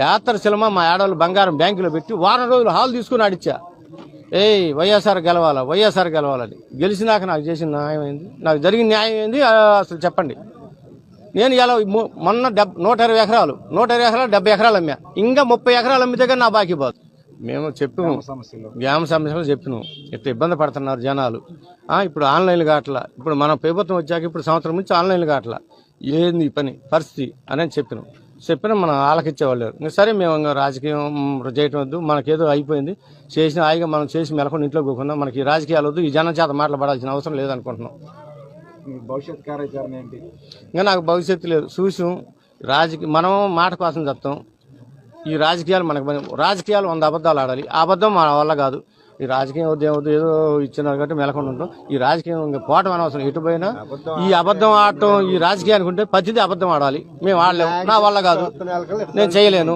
యాత్ర సినిమా మా ఆడవాళ్ళు బంగారం బ్యాంకులో పెట్టి వారం రోజులు హాల్ తీసుకుని ఆడిచ్చా. వైఎస్ఆర్ గెలవాలా, వైఎస్ఆర్ గెలవాలని. గెలిచినాక నాకు చేసిన న్యాయం ఏంది, నాకు జరిగిన న్యాయం ఏంది అసలు చెప్పండి. నేను ఇలా మొన్న 120 ఎకరాలు 70 ఎకరాలు అమ్మా. ఇంకా 30 ఎకరాలు అమ్మితే కానీ నా బాకీ పోదు. మేము చెప్పాము, గ్రామ సమస్యలు చెప్పినాం, ఇట్లా ఇబ్బంది పడుతున్నారు జనాలు. ఇప్పుడు ఆన్లైన్లు కావట్లా, ఇప్పుడు మన ప్రభుత్వం వచ్చాక ఇప్పుడు సంవత్సరం నుంచి ఆన్లైన్లు కావట్లా, ఏంది పని పరిస్థితి అని చెప్పినా మనం ఆలకిచ్చేవాళ్ళు. సరే మేము ఇంకా రాజకీయం చేయటం వద్దు, మనకేదో అయిపోయింది, చేసిన హాయిగా మనం చేసి మెలకొని ఇంట్లో కూకుండా మనకి ఈ రాజకీయాలు వద్దు, ఈ జనం చేత మాట్లాడాల్సిన అవసరం లేదనుకుంటున్నాం. భవిష్యత్ కార్యాచరణ ఏంటి? ఇంకా నాకు భవిష్యత్తు లేదు. చూసాం మనం మాట కోసం చెప్తాం. ఈ రాజకీయాలు రాజకీయాలు 100 అబద్ధాలు ఆడాలి. ఆ అబద్ధం మన వల్ల కాదు. ఈ రాజకీయం వద్దు ఏదో ఇచ్చినారు కాబట్టి మెలకొని ఉంటాం. ఈ రాజకీయం ఇంకా పోవటం అనవసరం. ఎటు పోయినా ఈ అబద్ధం ఆడటం, ఈ రాజకీయానికి ఉంటే ప్రతిదీ అబద్ధం ఆడాలి. మేము ఆడలేము, నా వల్ల కాదు, నేను చేయలేను.